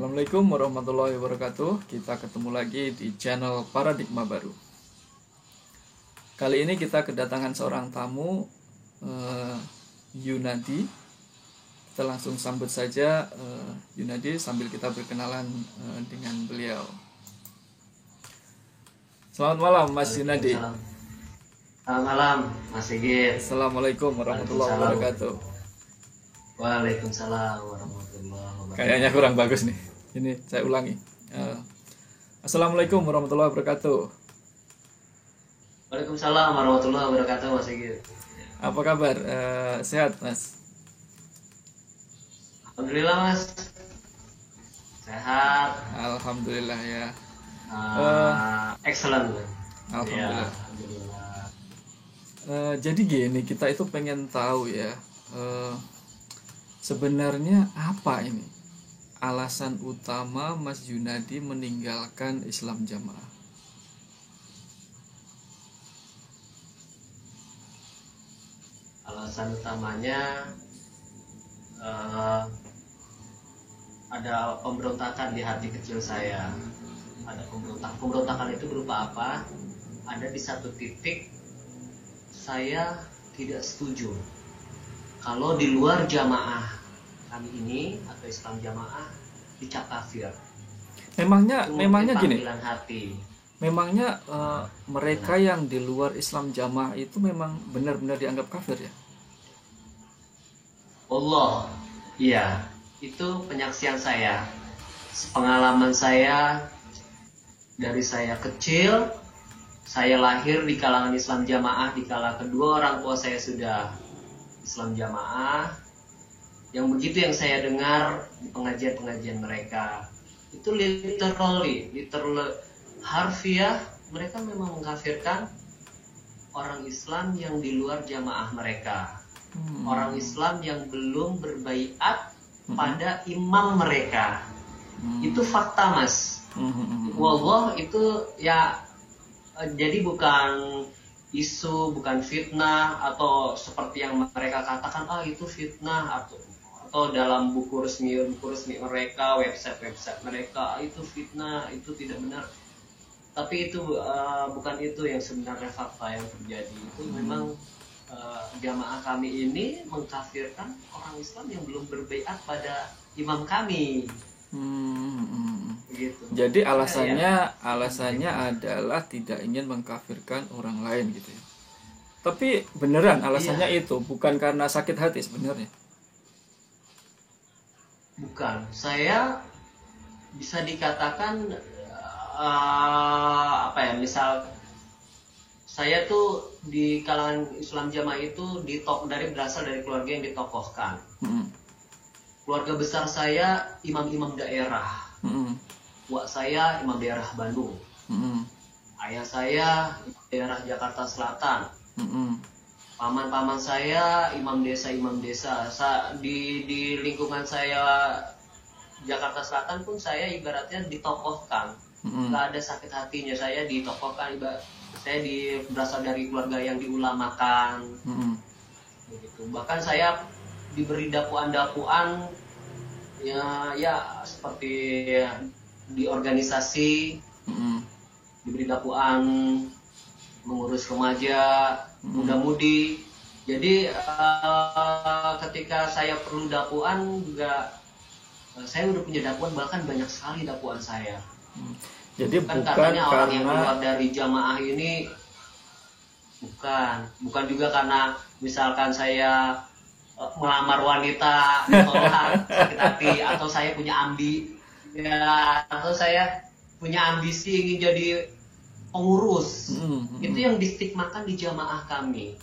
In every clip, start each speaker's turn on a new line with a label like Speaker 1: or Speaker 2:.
Speaker 1: Assalamualaikum warahmatullahi wabarakatuh. Kita ketemu lagi di channel Paradigma Baru. Kali ini kita kedatangan seorang tamu, Yunadi. Kita langsung sambut saja Yunadi sambil kita berkenalan dengan beliau. Selamat malam Mas Yunadi.
Speaker 2: Selamat malam Mas Sigit.
Speaker 1: Assalamualaikum warahmatullahi wabarakatuh.
Speaker 2: Waalaikumsalam warahmatullahi wabarakatuh.
Speaker 1: Kayaknya kurang bagus nih. Ini saya ulangi. Assalamualaikum warahmatullahi wabarakatuh.
Speaker 2: Waalaikumsalam warahmatullahi wabarakatuh Mas Sigit.
Speaker 1: Apa kabar? Sehat Mas?
Speaker 2: Alhamdulillah Mas. Sehat.
Speaker 1: Alhamdulillah ya.
Speaker 2: Excellent.
Speaker 1: Alhamdulillah.
Speaker 2: Ya, alhamdulillah.
Speaker 1: Jadi gini, kita itu pengen tahu ya, sebenarnya apa ini alasan utama Mas Yunadi meninggalkan Islam Jamaah?
Speaker 2: Alasan utamanya ada pemberontakan di hati kecil saya. Ada pemberontakan itu berupa apa? Ada di satu titik saya tidak setuju kalau di luar jamaah kami ini atau Islam Jamaah dicap kafir.
Speaker 1: Memangnya gini.
Speaker 2: Panggilan hati.
Speaker 1: Memangnya mereka yang di luar Islam Jamaah itu memang benar-benar dianggap kafir ya?
Speaker 2: Allah, iya, itu penyaksian saya, pengalaman saya dari saya kecil. Saya lahir di kalangan Islam Jamaah, di kala kedua orang tua saya sudah Islam Jamaah. Yang begitu yang saya dengar di pengajian-pengajian mereka, itu literally harfiah, mereka memang mengkafirkan orang Islam yang di luar jamaah mereka. Orang Islam yang belum berbaiat pada imam mereka. Itu fakta Mas. Wallah itu ya, jadi bukan isu, bukan fitnah atau seperti yang mereka katakan itu fitnah atau dalam buku resmi mereka, website mereka itu fitnah, itu tidak benar. Tapi itu bukan itu yang sebenarnya fakta yang terjadi. Itu memang jamaah kami ini mengkafirkan orang Islam yang belum berbaiat pada imam kami. Begitu.
Speaker 1: Jadi alasannya adalah tidak ingin mengkafirkan orang lain gitu ya. Tapi beneran alasannya itu bukan karena sakit hati sebenarnya.
Speaker 2: Bukan, saya bisa dikatakan misal saya tuh di kalangan Islam Jamaah itu berasal dari keluarga yang ditokohkan. Keluarga besar saya imam-imam daerah. Wak saya imam daerah Bandung. Ayah saya daerah Jakarta Selatan. Paman-paman saya imam desa. Di lingkungan saya Jakarta Selatan pun saya ibaratnya ditokohkan. Gak ada sakit hatinya, saya ditokohkan. Saya berasal dari keluarga yang diulamakan. Begitu. Bahkan saya diberi dapuan-dapuan ya seperti di organisasi, diberi dapuan mengurus remaja, muda-mudi. Jadi ketika saya perlu dapuan juga, saya udah punya dapuan, bahkan banyak sekali dapuan saya.
Speaker 1: Jadi bukan
Speaker 2: katanya
Speaker 1: karena
Speaker 2: orang yang keluar dari jamaah ini, bukan juga karena misalkan saya melamar wanita ditolak sakit hati, atau saya punya atau saya punya ambisi ingin jadi pengurus. Itu yang distigmakan di jamaah kami.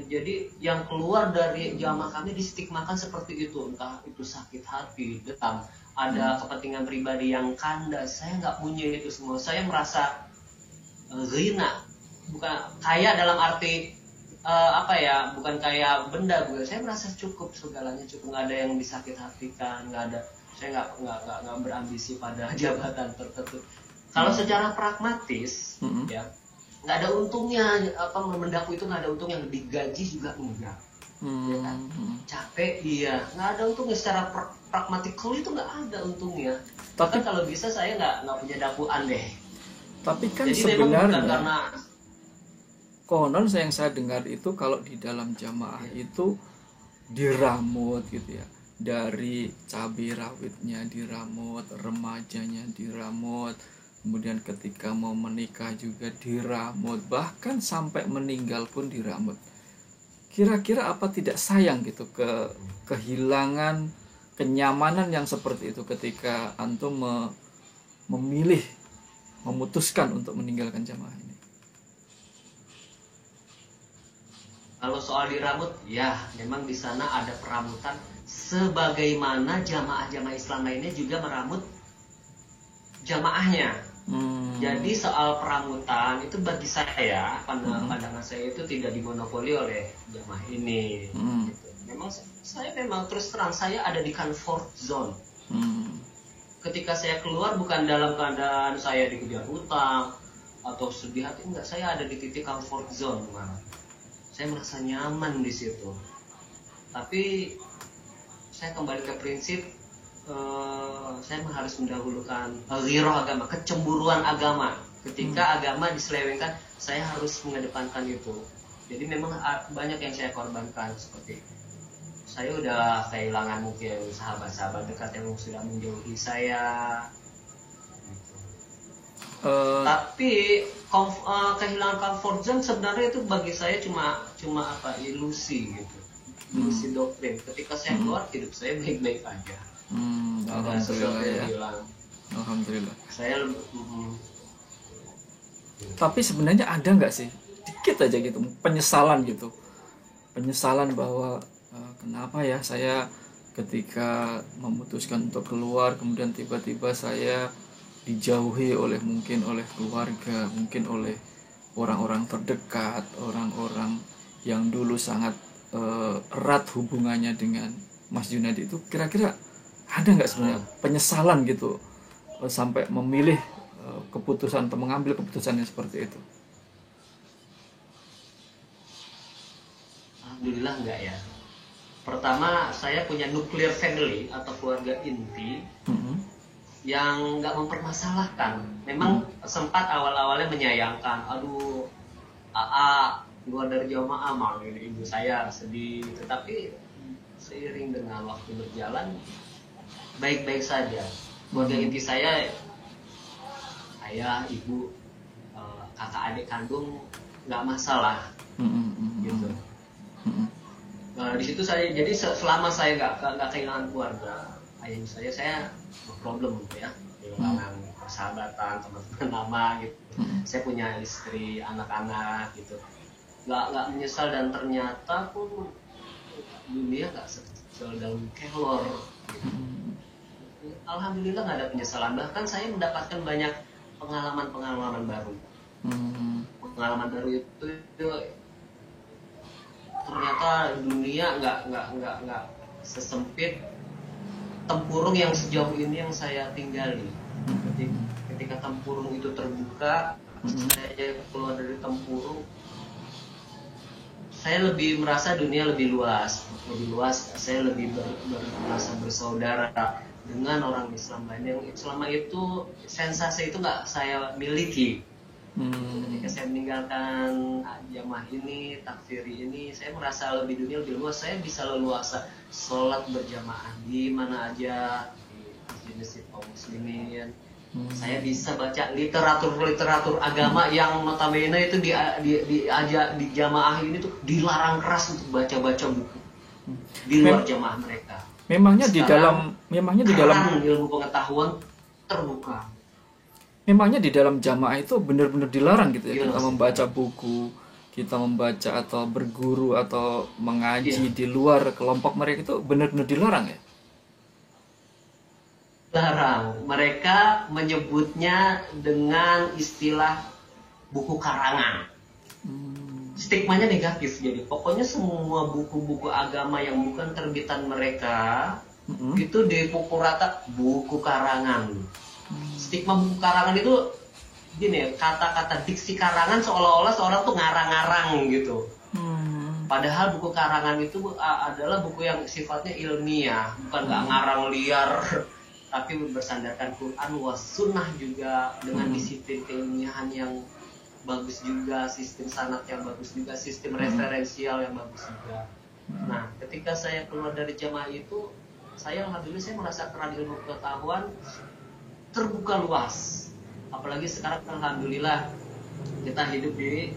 Speaker 2: Jadi yang keluar dari jamaah kami distigmakan seperti itu, entah itu sakit hati, dendam, ada kepentingan pribadi yang kandas. Saya nggak punya itu semua. Saya merasa ghina, bukan kaya dalam arti bukan kaya benda. Saya merasa cukup, segalanya cukup, nggak ada yang disakit hatikan, nggak ada. Saya nggak berambisi pada jabatan tertentu. Kalau secara pragmatis, ya nggak ada untungnya. Mendaku itu nggak ada untungnya, digaji juga enggak. ya kan? Capek, iya, nggak ada untungnya secara pragmatikal, itu nggak ada untungnya. Tapi kalau bisa saya nggak punya dapuan deh.
Speaker 1: Tapi kan
Speaker 2: Jadi
Speaker 1: sebenarnya
Speaker 2: karena
Speaker 1: konon yang saya dengar itu kalau di dalam jamaah itu diramut gitu ya, dari cabai rawitnya diramut, remajanya diramut, kemudian ketika mau menikah juga diramut, bahkan sampai meninggal pun diramut. Kira-kira apa tidak sayang gitu kehilangan kenyamanan yang seperti itu ketika antum memilih, memutuskan untuk meninggalkan jamaah ini?
Speaker 2: Kalau soal diramut, ya memang di sana ada peramutan sebagaimana jamaah-jamaah Islam lainnya juga meramut jamaahnya. Jadi soal peramutan itu bagi saya, pandangan saya itu tidak dimonopoli oleh jamaah ini. Gitu. Memang terus terang saya ada di comfort zone. Ketika saya keluar bukan dalam keadaan saya dikejar hutang atau sedih hati, enggak, saya ada di titik comfort zone malah. Saya merasa nyaman di situ. Tapi saya kembali ke prinsip, saya harus mendahulukan ghirah agama, kecemburuan agama. Ketika agama diselewengkan, saya harus mengedepankan itu. Jadi memang banyak yang saya korbankan, seperti saya udah kehilangan mungkin sahabat-sahabat dekat yang sudah menjauhi saya. Tapi kehilangan comfort zone sebenarnya itu bagi saya cuma ilusi gitu, ilusi doktrin. Ketika saya keluar, hidup saya baik-baik aja.
Speaker 1: Alhamdulillah ya. Alhamdulillah.
Speaker 2: Saya
Speaker 1: Tapi sebenarnya ada nggak sih dikit aja gitu penyesalan bahwa kenapa ya saya ketika memutuskan untuk keluar kemudian tiba-tiba saya dijauhi mungkin oleh keluarga, mungkin oleh orang-orang terdekat, orang-orang yang dulu sangat erat hubungannya dengan Mas Junadi itu. Kira-kira ada nggak sebenarnya penyesalan gitu sampai memilih keputusan atau mengambil keputusan yang seperti itu?
Speaker 2: Alhamdulillah enggak ya. Pertama, saya punya nuclear family atau keluarga inti yang nggak mempermasalahkan. Memang sempat awal-awalnya menyayangkan, aduh, keluar dari jamaah malah ibu saya sedih. Tetapi seiring dengan waktu berjalan, baik-baik saja. Keluarga inti saya, ayah, ibu, kakak adik kandung, nggak masalah, gitu. Di situ saya, jadi selama saya nggak kehilangan keluarga, ayah saya no problem gitu ya, kehilangan persahabatan, teman-teman lama gitu. Saya punya istri, anak-anak gitu, nggak menyesal. Dan ternyata pun dunia nggak sekecil daun kelor gitu. Alhamdulillah nggak ada penyesalan. Bahkan saya mendapatkan banyak pengalaman baru. Pengalaman baru itu ternyata dunia nggak sesempit tempurung yang sejauh ini yang saya tinggali. Ketika tempurung itu terbuka, saya keluar dari tempurung, saya lebih merasa dunia lebih luas. Saya lebih merasa bersaudara dengan orang Islam lain yang selama itu sensasi itu nggak saya miliki. Ketika saya meninggalkan jamaah ini, takfiri ini, saya merasa dunia lebih luas. Saya bisa leluasa sholat berjamaah di mana aja, di masjid kaum muslimin. Saya bisa baca literatur agama yang notabene itu di jamaah ini tuh dilarang keras untuk baca buku di luar jamaah mereka.
Speaker 1: Memangnya di dalam
Speaker 2: ilmu pengetahuan terbuka.
Speaker 1: Memangnya di dalam jamaah itu benar-benar dilarang gitu ya, kita membaca buku, kita membaca atau berguru atau mengaji di luar kelompok mereka, itu benar-benar dilarang ya?
Speaker 2: Larang. Mereka menyebutnya dengan istilah buku karangan. Stigmanya negatif. Jadi pokoknya semua buku-buku agama yang bukan terbitan mereka itu dipukul rata buku karangan. Stigma buku karangan itu gini ya, kata-kata diksi karangan seolah-olah seorang tuh ngarang-ngarang gitu. Padahal buku karangan itu adalah buku yang sifatnya ilmiah, bukan nggak ngarang liar, tapi bersandarkan Quran was sunnah juga dengan disiplin keilmiahan yang bagus juga, sistem sanad yang bagus juga, sistem referensial yang bagus juga. Nah, ketika saya keluar dari jamaah itu, alhamdulillah saya merasakan ilmu pengetahuan terbuka luas. Apalagi sekarang alhamdulillah kita hidup di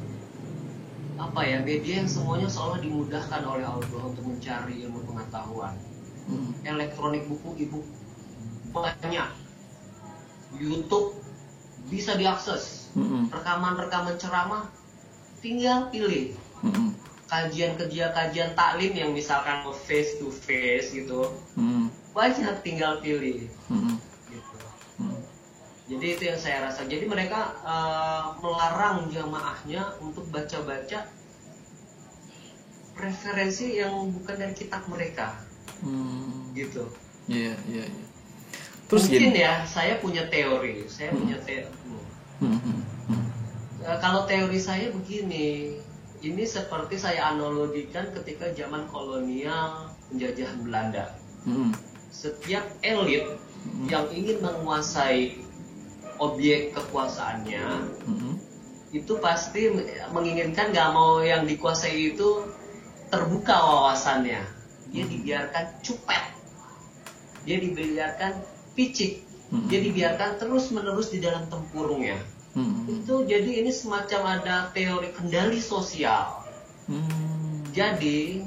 Speaker 2: media yang semuanya seolah dimudahkan oleh Allah untuk mencari ilmu pengetahuan. Elektronik, buku, e-book banyak, YouTube bisa diakses, rekaman ceramah tinggal pilih, kajian taklim yang misalkan face to face gitu, banyak tinggal pilih. Gitu. Jadi itu yang saya rasa. Jadi mereka melarang jamaahnya untuk baca-baca referensi yang bukan dari kitab mereka, gitu.
Speaker 1: Iya. Terus
Speaker 2: mungkin
Speaker 1: gini.
Speaker 2: Ya, saya punya teori. Kalau teori saya begini, ini seperti saya analogikan ketika zaman kolonial penjajahan Belanda. Setiap elit yang ingin menguasai objek kekuasaannya, itu pasti menginginkan gak mau yang dikuasai itu terbuka wawasannya. Dia dibiarkan cupet, dia dibiarkan picik, dia dibiarkan terus-menerus di dalam tempurungnya. Itu jadi ini semacam ada teori kendali sosial. Jadi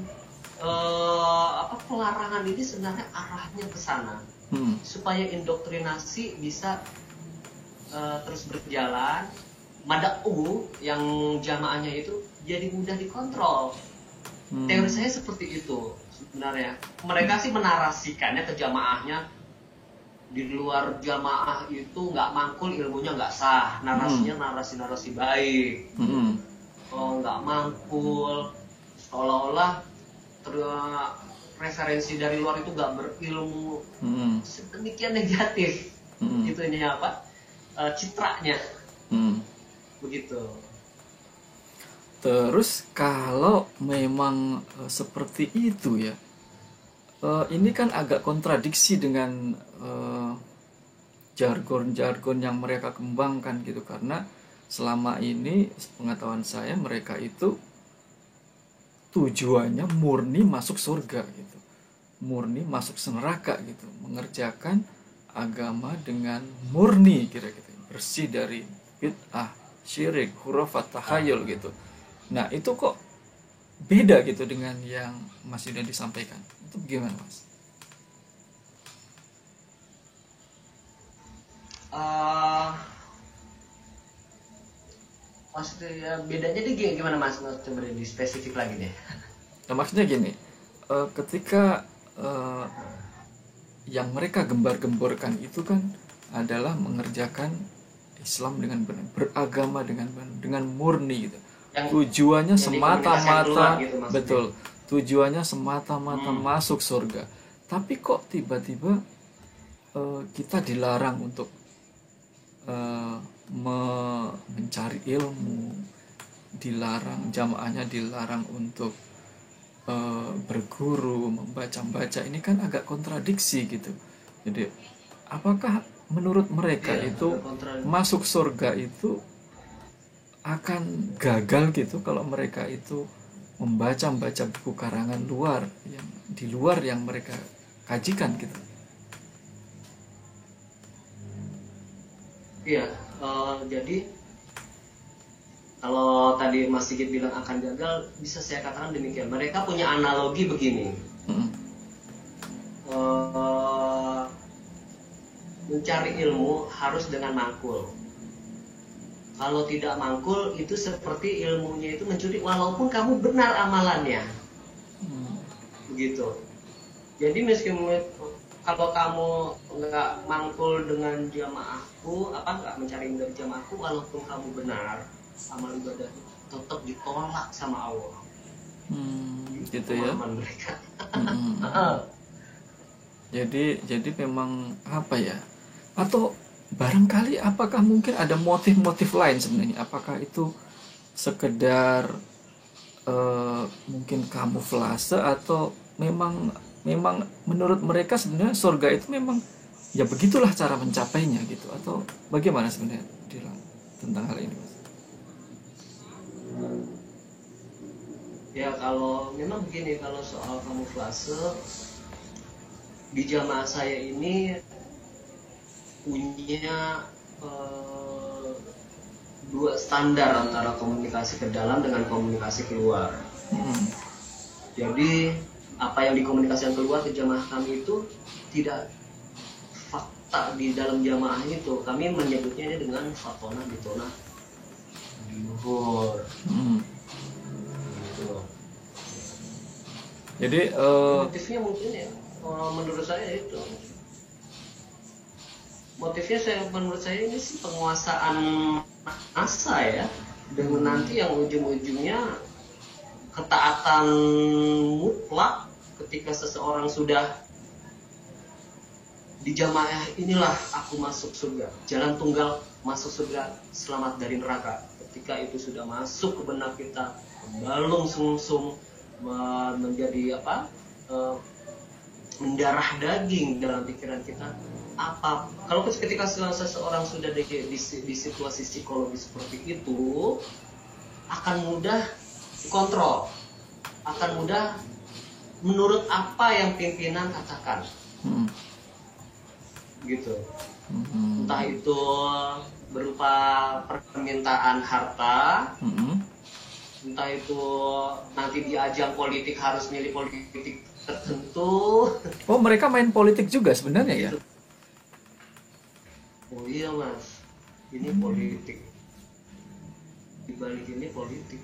Speaker 2: pelarangan ini sebenarnya arahnya ke sana, supaya indoktrinasi bisa terus berjalan. Mada'u yang jamaahnya itu jadi mudah dikontrol. Teori saya seperti itu sebenarnya. Mereka sih menarasikannya ke jamaahnya, di luar jamaah itu nggak mangkul, ilmunya nggak sah. Narasinya narasi baik. Nggak mangkul, seolah-olah referensi dari luar itu nggak berilmu, sedemikian negatif. Itu ini citranya, begitu.
Speaker 1: Terus kalau memang seperti itu ya, ini kan agak kontradiksi dengan jargon-jargon yang mereka kembangkan gitu. Karena selama ini pengetahuan saya, mereka itu tujuannya murni masuk surga gitu, murni masuk neraka gitu, mengerjakan agama dengan murni, kira-kira bersih dari bid'ah, syirik, khurafat, tahayul gitu. Nah itu kok beda gitu dengan yang Mas Yuda disampaikan. Itu gimana Mas?
Speaker 2: Maksudnya bedanya dia gimana Mas? Coba di spesifik lagi deh.
Speaker 1: Nah, maksudnya gini, ketika yang mereka gembar-gemborkan itu kan adalah mengerjakan Islam dengan benar, beragama dengan benar, dengan murni gitu. Tujuannya semata-mata gitu, betul. Tujuannya semata-mata masuk surga. Tapi kok tiba-tiba kita dilarang untuk mencari ilmu, dilarang, jamaahnya dilarang untuk berguru, membaca-baca. Ini kan agak kontradiksi gitu. Jadi apakah menurut mereka itu masuk surga itu akan gagal gitu kalau mereka itu membaca buku karangan luar yang di luar yang mereka kajikan gitu?
Speaker 2: Iya, jadi kalau tadi Mas Sigit bilang akan gagal, bisa saya katakan demikian. Mereka punya analogi begini. Mencari ilmu harus dengan mangkul. Kalau tidak mangkul, itu seperti ilmunya itu mencuri, walaupun kamu benar amalannya. Begitu. Jadi meskipun kalau kamu nggak mangkul dengan jamaahku, nggak mencari dari jamaahku, walaupun kamu benar, amal ibadah tetap ditolak sama Allah.
Speaker 1: Gitu ya.
Speaker 2: Mereka.
Speaker 1: Jadi memang apa ya? Atau barangkali apakah mungkin ada motif-motif lain sebenarnya? Apakah itu sekedar mungkin kamuflase, atau memang memang menurut mereka sebenarnya surga itu memang ya begitulah cara mencapainya gitu, atau bagaimana sebenarnya Dilan tentang hal ini, Mas?
Speaker 2: Ya kalau memang begini, kalau soal kamuflase di jamaah saya ini punya dua standar antara komunikasi ke dalam dengan komunikasi keluar. Jadi apa yang dikomunikasikan keluar ke jamaah kami itu tidak fakta di dalam jamaah itu. Kami menyebutnya ini dengan fatona bitona luhur. Gitu.
Speaker 1: Jadi
Speaker 2: motifnya mungkin ya, menurut saya itu. Motifnya menurut saya ini sih penguasaan massa ya, dengan nanti yang ujung-ujungnya ketaatan mutlak ketika seseorang sudah di jamaah inilah aku masuk surga, jalan tunggal masuk surga, selamat dari neraka. Ketika itu sudah masuk ke benak kita, membalung sumsum, menjadi mendarah daging dalam pikiran kita. Kalau ketika seseorang sudah di situasi psikologis seperti itu, akan mudah dikontrol, akan mudah menurut apa yang pimpinan katakan, gitu. Entah itu berupa permintaan harta, entah itu nanti di ajang politik harus milih politik tertentu.
Speaker 1: Oh, mereka main politik juga sebenarnya ya?
Speaker 2: Oh iya Mas, ini politik. Di balik ini politik.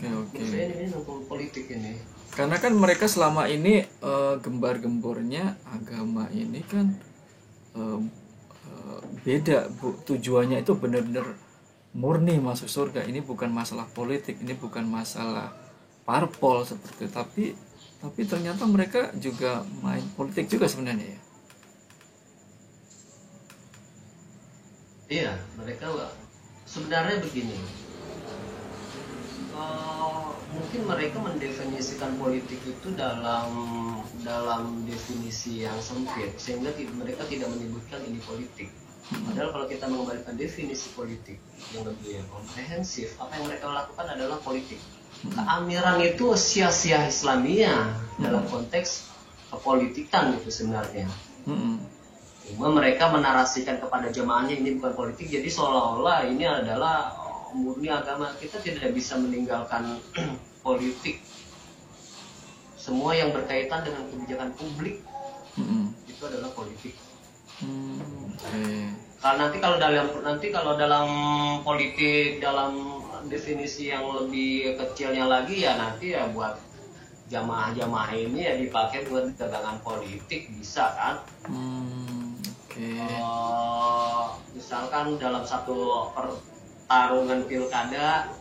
Speaker 1: Oke.
Speaker 2: Saya ini nonton politik ini.
Speaker 1: Karena kan mereka selama ini gembar-gembornya agama ini kan beda, Bu. Tujuannya itu benar-benar murni masuk surga. Ini bukan masalah politik, ini bukan masalah parpol seperti itu. Tapi ternyata mereka juga main politik juga sebenarnya ya.
Speaker 2: Iya, mereka sebenarnya begini. Mungkin mereka mendefinisikan politik itu dalam definisi yang sempit, sehingga mereka tidak menyebutkan ini politik. Padahal kalau kita mengembalikan definisi politik yang lebih komprehensif, apa yang mereka lakukan adalah politik. Keamiran itu sia-sia Islamiyah dalam konteks kepolitikan itu sebenarnya. Cuma mereka menarasikan kepada jemaahnya ini bukan politik, jadi seolah-olah ini adalah murni agama. Kita tidak bisa meninggalkan politik. Semua yang berkaitan dengan kebijakan publik itu adalah politik. Karena nanti kalau dalam politik, dalam definisi yang lebih kecilnya lagi ya nanti ya buat jamaah-jamaah ini ya dipakai buat dagangan politik, bisa kan? Misalkan dalam satu pertarungan pilkada,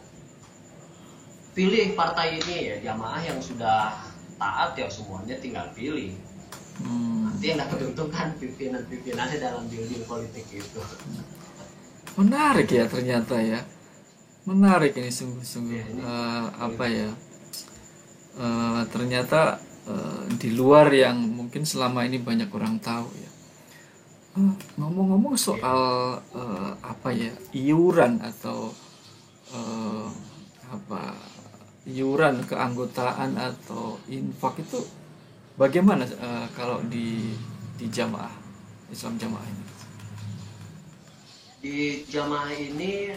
Speaker 2: pilih partai ini, ya jamaah yang sudah taat ya semuanya tinggal pilih. Nanti yang dapat untung kan pimpinan-pimpinannya dalam building politik itu.
Speaker 1: Menarik ya ternyata ya. Menarik ini sungguh-sungguh. Ternyata di luar yang mungkin selama ini banyak orang tahu ya. Ngomong-ngomong soal iuran atau iuran keanggotaan atau infak itu bagaimana kalau di jamaah Islam jamaah ini?
Speaker 2: Di jamaah ini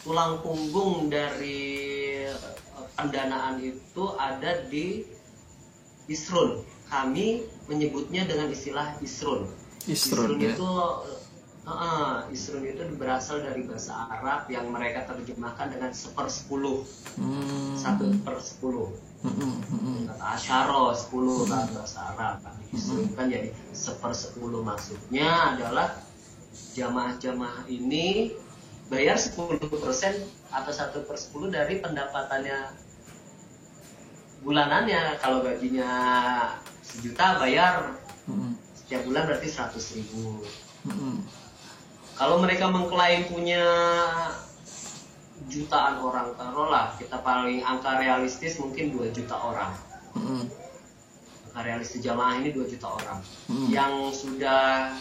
Speaker 2: tulang punggung dari pendanaan itu ada di isrun. Kami menyebutnya dengan istilah isrun. Isrun
Speaker 1: ya?
Speaker 2: Isrun itu berasal dari bahasa Arab yang mereka terjemahkan dengan 1/10. 1/10. Kata asyara 10 kan bahasa Arab. Isrun kan jadi 1/10. Maksudnya adalah jamaah-jamaah ini bayar 10% atau 1/10 dari pendapatannya bulanannya. Kalau gajinya 1 juta bayar setiap bulan berarti 100.000. Kalau mereka mengklaim punya jutaan orang, taruhlah kita paling angka realistis mungkin 2 juta orang. Angka realistis jamaah ini 2 juta orang yang sudah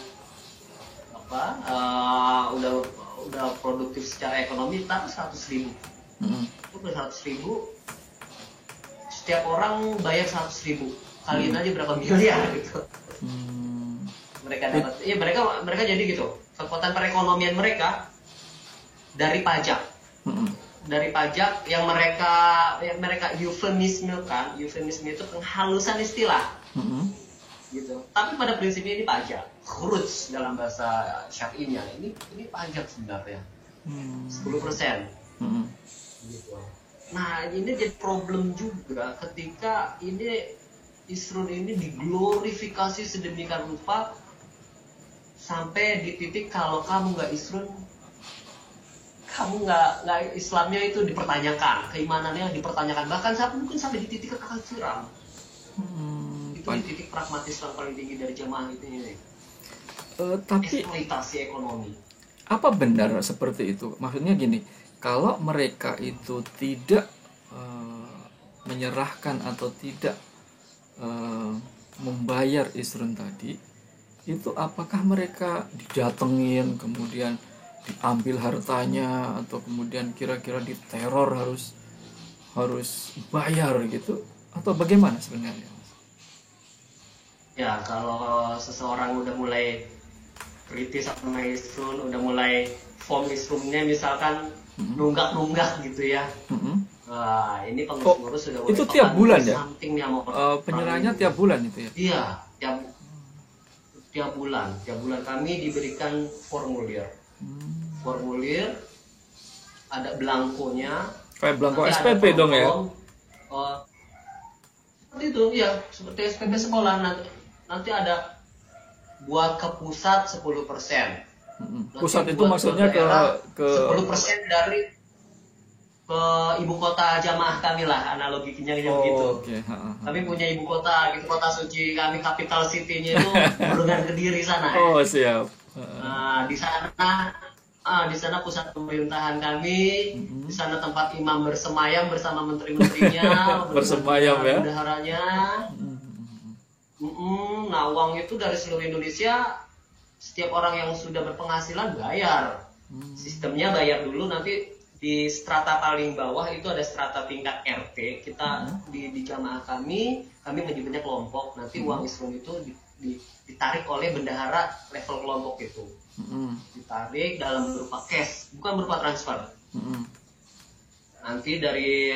Speaker 2: udah produktif secara ekonomi, tapi 100.000. Itu 100.000, setiap orang bayar 100.000, kaliin aja berapa miliar gitu. Mereka dapat, ya mereka jadi gitu. Kekuatan perekonomian mereka dari pajak, dari pajak yang mereka eufemisme itu penghalusan istilah, gitu. Tapi pada prinsipnya ini pajak, khuruj dalam bahasa syar'inya ini pajak sebenarnya, 10%. Gitu. Nah ini jadi problem juga ketika ini Isrun ini diglorifikasi sedemikian rupa sampai di titik kalau kamu nggak Isrun, kamu nggak Islamnya itu dipertanyakan, keimanannya dipertanyakan, bahkan mungkin sampai di titik kekafiran. Itu di titik pragmatis yang paling tinggi dari jamaah itu ini.
Speaker 1: Tapi
Speaker 2: eksploitasi ekonomi.
Speaker 1: Apa benar seperti itu? Maksudnya gini, kalau mereka itu tidak menyerahkan atau tidak membayar Isrun tadi, itu apakah mereka didatengin, kemudian diambil hartanya, atau kemudian kira-kira diteror harus bayar gitu, atau bagaimana sebenarnya?
Speaker 2: Ya kalau seseorang udah mulai kritis sama Isrun, udah mulai form Isrunnya misalkan nunggak gitu ya. Wah, ini pengurus sudah mulai.
Speaker 1: Itu tiap bulan ya?
Speaker 2: Penyerahannya
Speaker 1: tiap bulan itu ya?
Speaker 2: Iya, tiap bulan kami diberikan formulir. Formulir ada belangkonya.
Speaker 1: Kayak belangko SPP dong ya?
Speaker 2: Seperti itu ya, seperti SPP sekolah. Nanti ada buat ke pusat 10%.
Speaker 1: Pusat itu maksudnya ke
Speaker 2: 10% dari ke ibu kota jamaah kami lah, analoginya begitu.
Speaker 1: Okay.
Speaker 2: Kami punya ibu kota, gitu, kota suci kami, capital city-nya itu Bulungan Kediri sana.
Speaker 1: Oh siap.
Speaker 2: Nah, di sana pusat pemerintahan kami, di sana tempat imam bersemayam bersama menteri-menterinya,
Speaker 1: bersemayam ya,
Speaker 2: bendaharanya. Nah, uang itu dari seluruh Indonesia, setiap orang yang sudah berpenghasilan bayar. Sistemnya bayar dulu, nanti di strata paling bawah itu ada strata tingkat RT. Kita di jamaah kami menyebutnya kelompok. Nanti uang Isrun itu ditarik oleh bendahara level kelompok itu. Ditarik dalam berupa cash, bukan berupa transfer. Nanti dari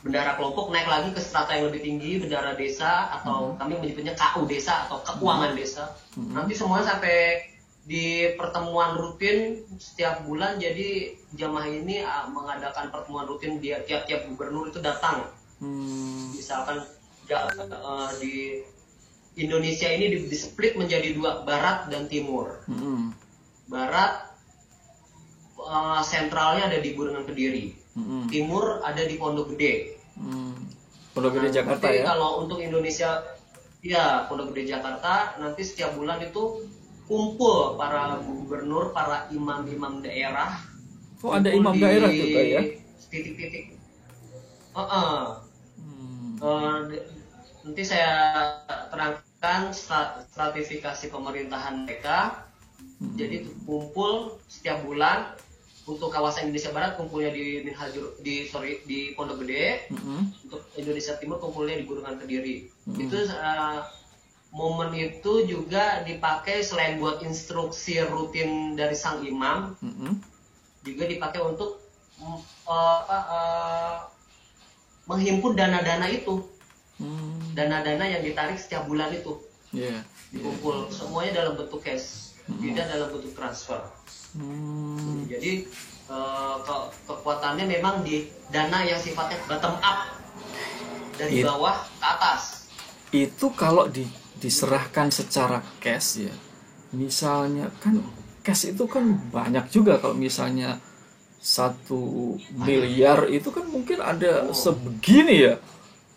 Speaker 2: bendahara kelompok naik lagi ke strata yang lebih tinggi, bendahara desa, atau kami menyebutnya KU desa atau keuangan desa. Nanti semuanya sampai di pertemuan rutin setiap bulan. Jadi jamaah ini mengadakan pertemuan rutin, tiap-tiap gubernur itu datang. Misalkan di Indonesia ini di-split menjadi 2, barat dan timur. Barat sentralnya ada di Bulungan Kediri. Timur ada di Pondok Gede.
Speaker 1: Pondok Gede Jakarta ya.
Speaker 2: Kalau untuk Indonesia, ya Pondok Gede Jakarta, nanti setiap bulan itu kumpul para gubernur, para imam-imam daerah.
Speaker 1: Oh, ada imam daerah juga ya?
Speaker 2: Titik-titik. Nanti saya terangkan stratifikasi pemerintahan mereka. Jadi kumpul setiap bulan. Untuk kawasan Indonesia Barat kumpulnya di Pondok Gede. Untuk Indonesia Timur kumpulnya di Bulungan Kediri. Itu momen itu juga dipakai selain buat instruksi rutin dari sang imam, juga dipakai untuk menghimpun dana-dana itu, dana-dana yang ditarik setiap bulan itu, dikumpul semuanya dalam bentuk cash, tidak dalam bentuk transfer. Jadi kekuatannya memang di dana yang sifatnya bottom up, dari bawah ke atas.
Speaker 1: Itu kalau diserahkan secara cash ya, misalnya kan cash itu kan banyak juga. Kalau misalnya 1 miliar itu kan mungkin ada sebegini ya.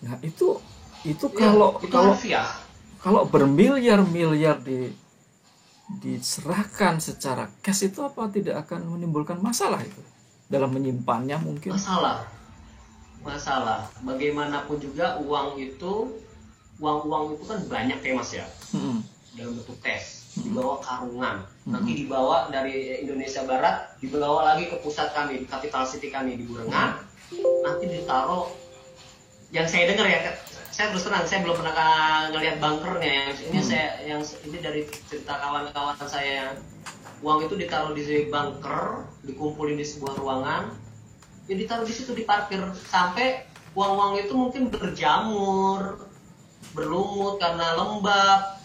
Speaker 1: Nah itu kalau bermiliar-miliar diserahkan secara cash itu apa tidak akan menimbulkan masalah itu? dalam menyimpannya mungkin?
Speaker 2: Masalah. Bagaimanapun juga uang itu kan banyak ya Mas ya. Dalam bentuk cash, dibawa karungan. Nanti dibawa dari Indonesia Barat, dibawa lagi ke pusat kami, di capital city kami di Burengan. Nanti ditaruh, yang saya dengar ya, saya terus terang saya belum pernah ngelihat bunkernya. Ini dari cerita kawan-kawan saya, uang itu ditaruh di bunker, dikumpulin di sebuah ruangan, ya ditaruh di situ, diparkir sampai uang-uang itu mungkin berjamur, berlumut karena lembab,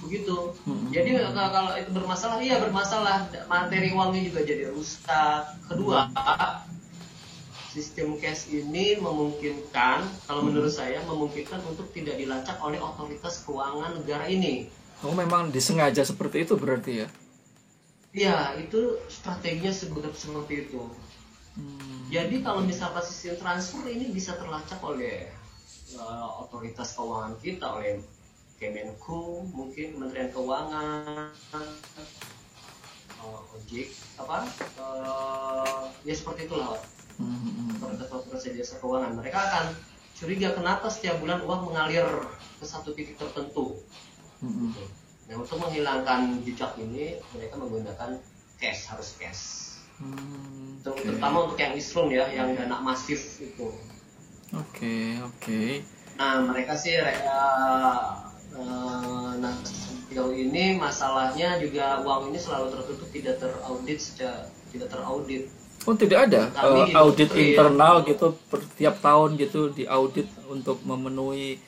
Speaker 2: begitu. Jadi kalau itu bermasalah, iya bermasalah, materi uangnya juga jadi rusak. Kedua, sistem cash ini memungkinkan, kalau menurut saya memungkinkan untuk tidak dilacak oleh otoritas keuangan negara ini.
Speaker 1: Oh, memang disengaja seperti itu berarti ya?
Speaker 2: Iya, itu strateginya seperti itu. Jadi kalau misalkan sistem transfer ini bisa terlacak oleh otoritas keuangan kita, oleh Kemenku, mungkin Kementerian Keuangan, OJK, ya seperti itulah. Otoritas jasa keuangan, mereka akan curiga kenapa setiap bulan uang mengalir ke satu titik tertentu. Nah, untuk menghilangkan jejak ini mereka menggunakan cash, harus cash. Terutama untuk yang islam ya, yang dana masif itu.
Speaker 1: Oke.
Speaker 2: Nah, mereka sih sejauh ini masalahnya juga uang ini selalu tertutup, tidak teraudit.
Speaker 1: Oh, tidak ada audit internal gitu setiap tahun gitu, diaudit untuk memenuhi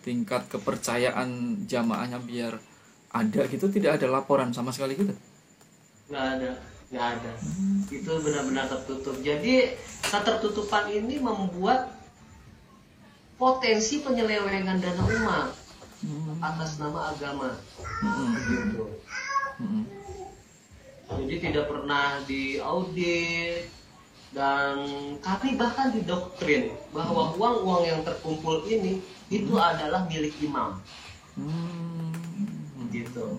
Speaker 1: tingkat kepercayaan jamaahnya biar ada gitu, tidak ada laporan sama sekali gitu?
Speaker 2: Nggak ada. Itu benar-benar tertutup. Jadi ketertutupan ini membuat potensi penyelewengan dana umat atas nama agama, gitu. Jadi tidak pernah diaudit, dan kami bahkan didoktrin bahwa uang-uang yang terkumpul ini itu adalah milik imam, gitu.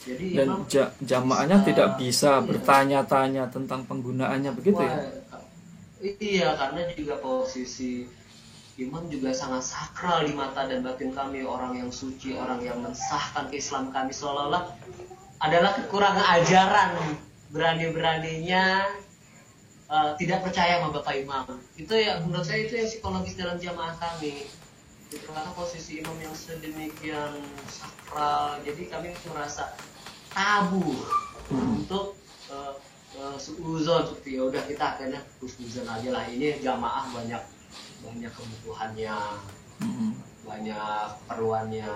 Speaker 2: Jadi
Speaker 1: dan jamaahnya tidak bisa bertanya-tanya tentang penggunaannya, begitu ya?
Speaker 2: Iya, karena juga posisi imam juga sangat sakral di mata dan batin kami, orang yang suci, orang yang mensahkan keislaman kami, seolah-olah adalah kekurangan ajaran, berani-beraninya tidak percaya sama Bapak Imam. Itu ya, menurut saya itu yang psikologis dalam jamaah kami. Itu karena posisi imam yang sedemikian sakral, jadi kami merasa tabu untuk suuzon, seperti ya udah kita akhirnya husnuzon aja lah, ini jamaah banyak kebutuhannya, banyak keperluannya.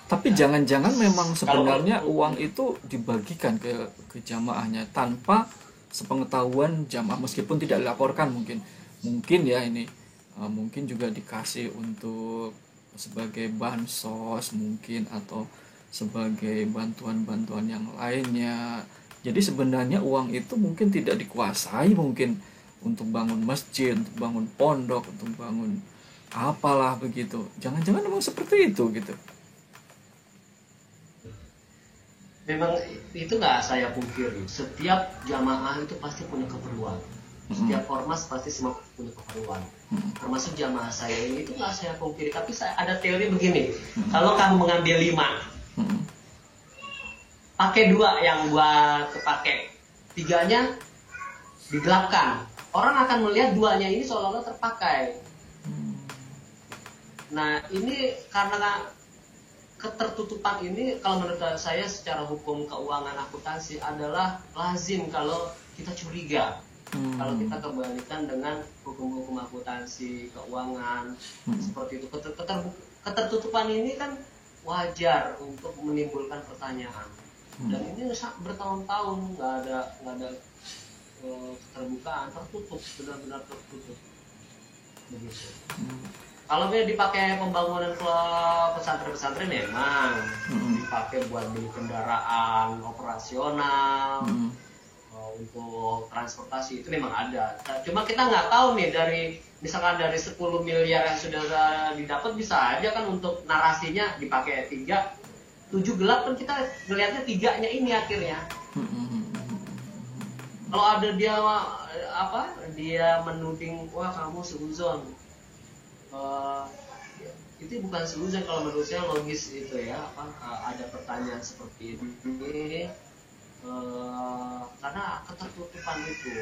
Speaker 1: Tapi jangan-jangan memang sebenarnya uang itu dibagikan ke jamaahnya tanpa sepengetahuan jamaah, meskipun tidak dilaporkan, mungkin ya ini mungkin juga dikasih untuk sebagai bansos mungkin, atau sebagai bantuan-bantuan yang lainnya. Jadi sebenarnya uang itu mungkin tidak dikuasai, mungkin untuk bangun masjid, untuk bangun pondok, untuk bangun apalah begitu. Jangan-jangan memang seperti itu gitu.
Speaker 2: Memang itu nggak saya pungkiri. Setiap jamaah itu pasti punya keperluan. Setiap ormas pasti semua punya keperluan. Termasuk jamaah saya ini, itu nggak saya pungkiri. Tapi ada teori begini. Kalau kamu mengambil 5, pakai 2 yang buat kepake, 3-nya digelapkan. Orang akan melihat 2-nya ini seolah-olah terpakai. Nah, ini karena ketertutupan ini, kalau menurut saya secara hukum keuangan akuntansi adalah lazim kalau kita curiga. Kalau kita kebalikan dengan hukum-hukum akuntansi keuangan seperti itu, ketertutupan ini kan wajar untuk menimbulkan pertanyaan. Dan ini bertahun-tahun nggak ada keterbukaan, tertutup, benar-benar tertutup. Begitu. Kalau dia dipakai pembangunan pesantren-pesantren memang dipakai buat beli kendaraan operasional, untuk transportasi, itu memang ada. Cuma kita nggak tahu nih, misalkan dari 10 miliar yang sudah didapat, bisa aja kan untuk narasinya dipakai 3, 7 gelap kan kita melihatnya 3-nya ini akhirnya. Kalau ada dia dia menuding, wah kamu seuzon, itu bukan seuzon kalau menurut saya, logis itu ya, ada pertanyaan seperti ini, karena ketertutupan itu.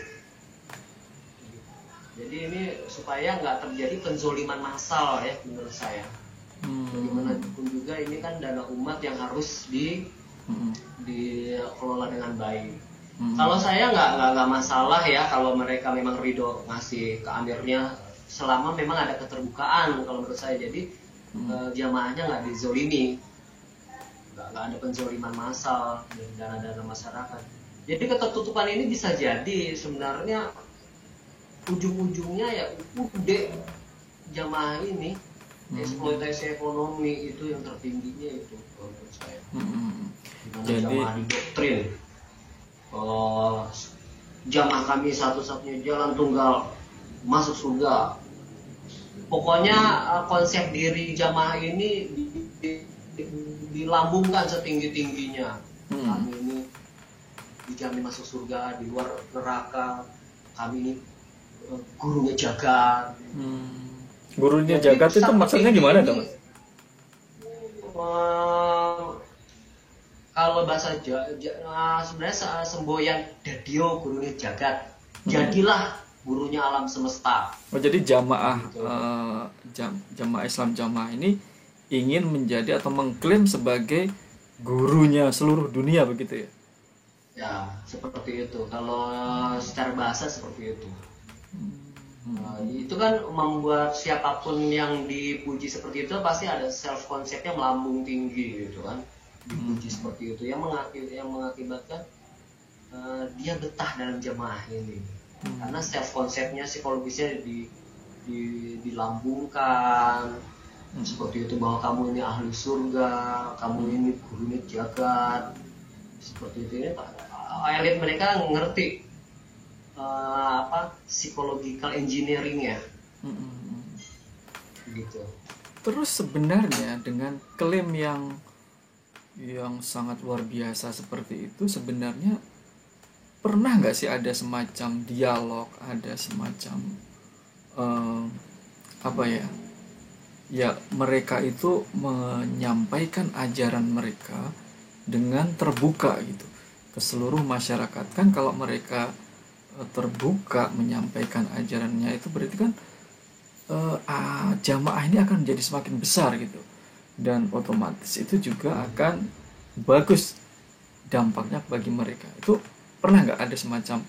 Speaker 2: Jadi ini supaya nggak terjadi penzoliman massal ya menurut saya. Bagaimanapun juga ini kan dana umat yang harus dikelola dengan baik. Kalau saya nggak masalah ya kalau mereka memang ridho ngasih ke amirnya, selama memang ada keterbukaan kalau menurut saya. Jadi jamaahnya nggak dizolimi, nggak ada penzoliman massal dan dana-dana masyarakat. Jadi ketertutupan ini bisa jadi sebenarnya ujung-ujungnya ya jamaah ini eksploitasi ekonomi itu yang tertingginya itu kalau menurut saya. Jadi jamaah didoktrin, jamaah kami satu-satunya jalan tunggal masuk surga. Pokoknya konsep diri jamaah ini dilambungkan setinggi-tingginya. Kami ini dijamin masuk surga, di luar neraka. Kami ini gurunya jagat.
Speaker 1: Gurunya jagat itu maksudnya gimana tuh, Mas?
Speaker 2: Kalau bahasa sebenarnya semboyan dadio gurunya jagat. Jadilah gurunya alam semesta.
Speaker 1: Oh, jadi jamaah jamaah Islam jamaah ini ingin menjadi atau mengklaim sebagai gurunya seluruh dunia begitu ya?
Speaker 2: Ya, seperti itu. Kalau secara bahasa seperti itu. Itu kan membuat siapapun yang dipuji seperti itu pasti ada self konsepnya melambung tinggi gitu kan. Dipuji seperti itu yang mengakibatkan dia betah dalam jamaah ini. Karena self konsepnya, psikologisnya dilambungkan seperti itu, bahwa kamu ini ahli surga, kamu ini gurunya jagat, seperti itu. Ini elit mereka ngerti psychological engineering-nya, gitu.
Speaker 1: Terus sebenarnya dengan klaim yang sangat luar biasa seperti itu, sebenarnya pernah nggak sih ada semacam dialog, ada semacam mereka itu menyampaikan ajaran mereka dengan terbuka gitu ke seluruh masyarakat. Kan kalau mereka terbuka menyampaikan ajarannya itu berarti kan jamaah ini akan menjadi semakin besar gitu, dan otomatis itu juga akan bagus dampaknya bagi mereka. Itu pernah nggak ada semacam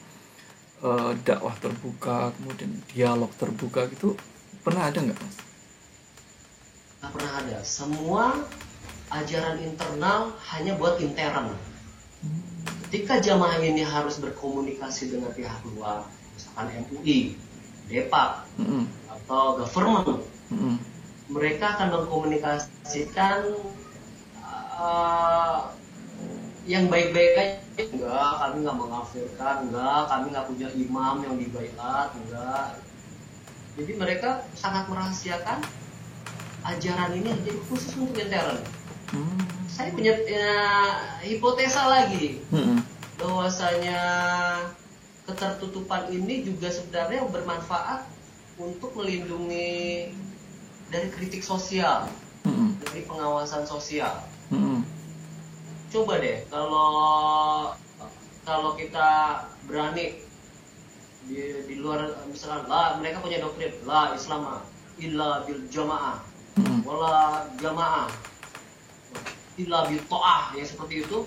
Speaker 1: dakwah terbuka, kemudian dialog terbuka gitu, pernah ada nggak, Mas?
Speaker 2: Nggak pernah ada. Semua ajaran internal hanya buat intern. Ketika jamaah ini harus berkomunikasi dengan pihak luar, misalkan MUI, DEPAK, atau government, mereka akan mengkomunikasikan yang baik-baik aja. Enggak, kami nggak mengkafirkan, enggak, kami nggak punya imam yang dibaiat, enggak. Jadi mereka sangat merahasiakan ajaran ini jadi khusus untuk intern. Saya punya hipotesa lagi, bahwasanya ketertutupan ini juga sebenarnya bermanfaat untuk melindungi dari kritik sosial, dari pengawasan sosial. Coba deh kalau kita berani di luar, misalkan mereka punya doktrin la Islam illa bil jamaah wala jamaah illa bil ta'ah, yang seperti itu,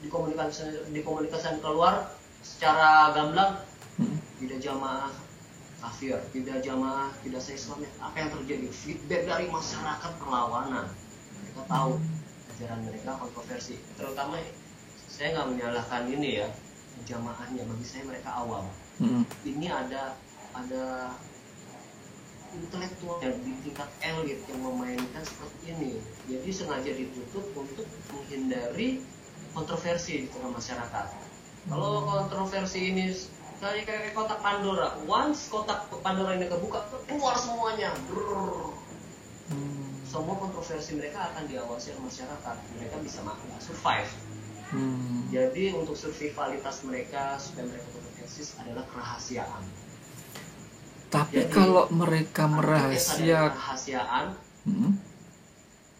Speaker 2: dikomunikasikan keluar secara gamblang, tidak jamaah kafir, tidak jamaah tidak se-Islam. Apa yang terjadi? Feedback dari masyarakat perlawanan. Mereka tahu ajaran mereka kontroversi. Terutama saya nggak menyalahkan ini ya jamaahnya, bagi saya mereka awam. Ini ada intelektual di tingkat elit yang memainkan seperti ini. Jadi sengaja ditutup untuk menghindari kontroversi di tengah masyarakat. Kalau kontroversi ini kayak kotak Pandora, once kotak Pandora ini kebuka, keluar semuanya. semua kontroversi mereka akan diawasi oleh masyarakat, mereka bisa survive. Jadi untuk survivalitas mereka supaya mereka tetap eksis adalah kerahasiaan.
Speaker 1: Tapi
Speaker 2: Jadi,
Speaker 1: kalau mereka merahasiakan,
Speaker 2: kerahasiaan,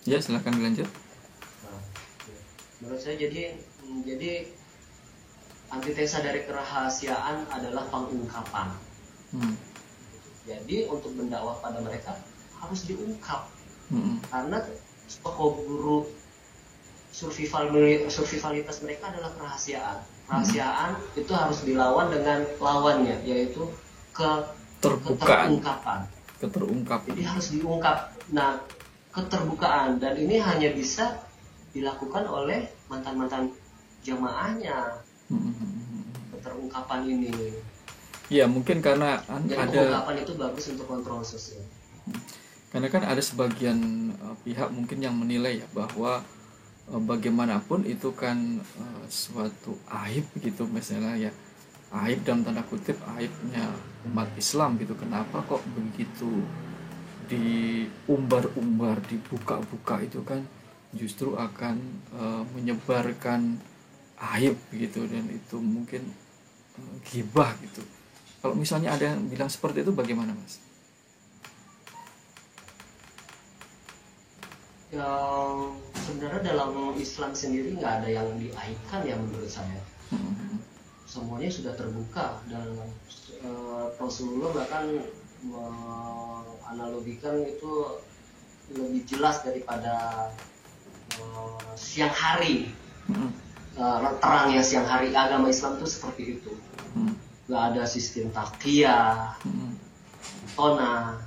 Speaker 1: ya silakan dilanjut.
Speaker 2: nah, menurut saya jadi antitesa dari kerahasiaan adalah pengungkapan. Jadi untuk mendakwah pada mereka harus diungkap, karena pokok guru survivalitas mereka adalah kerahasiaan. Kerahasiaan itu harus dilawan dengan lawannya, yaitu keterungkapan. Jadi harus diungkap. Nah, keterbukaan, dan ini hanya bisa dilakukan oleh mantan-mantan jamaahnya. Keterungkapan ini.
Speaker 1: Ya mungkin karena
Speaker 2: ada pengungkapan itu bagus untuk kontrol sosial.
Speaker 1: Karena kan ada sebagian pihak mungkin yang menilai ya bahwa bagaimanapun itu kan suatu aib gitu, misalnya ya aib dalam tanda kutip, aibnya umat Islam gitu. Kenapa kok begitu diumbar-umbar, dibuka-buka, itu kan justru akan menyebarkan aib gitu, dan itu mungkin ghibah gitu. Kalau misalnya ada yang bilang seperti itu, bagaimana Mas?
Speaker 2: Yang sebenarnya dalam Islam sendiri nggak ada yang diaibkan ya menurut saya. Semuanya sudah terbuka, dan Rasulullah bahkan menganalogikan itu lebih jelas daripada siang hari. Terangnya siang hari, agama Islam itu seperti itu. Gak ada sistem taqiyah, bitonah